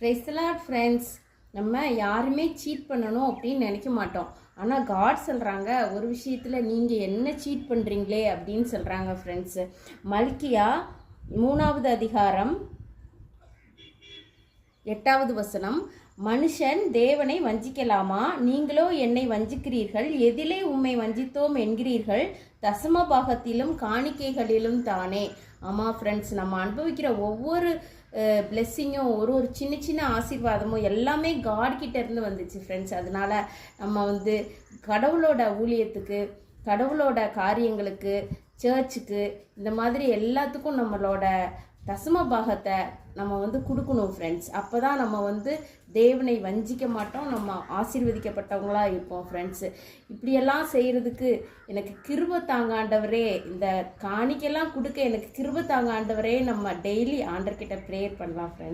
Praise the Lord friends. நம்ம யாருமே seat பண்ணணும் அப்படின்னு நினைக்க மாட்டோம். ஆனால் காட் சொல்கிறாங்க, ஒரு விஷயத்தில் நீங்கள் என்ன சீட் பண்ணுறீங்களே அப்படின்னு சொல்கிறாங்க ஃப்ரெண்ட்ஸு. மல்கியா 3வது அதிகாரம் 8வது வசனம். மனுஷன் தேவனை வஞ்சிக்கலாமா? நீங்களோ என்னை வஞ்சிக்கிறீர்கள். எதிலே உம்மை வஞ்சித்தோம் என்கிறீர்கள்? தசம பாகத்திலும் காணிக்கைகளிலும் தானே. ஆமாம் ஃப்ரெண்ட்ஸ், நம்ம அனுபவிக்கிற ஒவ்வொரு பிளெஸ்ஸிங்கும் ஒரு ஒரு சின்ன சின்ன ஆசீர்வாதமும் எல்லாமே காட்கிட்ட இருந்து வந்துச்சு ஃப்ரெண்ட்ஸ். அதனால நம்ம கடவுளோட ஊழியத்துக்கு, கடவுளோட காரியங்களுக்கு, சர்ச்சுக்கு, இந்த மாதிரி எல்லாத்துக்கும் நம்மளோட தசம பாகத்தை நம்ம கொடுக்கணும் ஃப்ரெண்ட்ஸ். அப்போ தான் நம்ம தேவனை வஞ்சிக்க மாட்டோம், நம்ம ஆசீர்வதிக்கப்பட்டவங்களாக இருப்போம் ஃப்ரெண்ட்ஸு. இப்படியெல்லாம் செய்கிறதுக்கு எனக்கு கிருபை தாங்க ஆண்டவரே, இந்த காணிக்கெல்லாம் கொடுக்க எனக்கு கிருபை தாங்க ஆண்டவரே. நம்ம டெய்லி ஆண்டர்கிட்ட ப்ரேயர் பண்ணலாம் ஃப்ரெண்ட்ஸ்.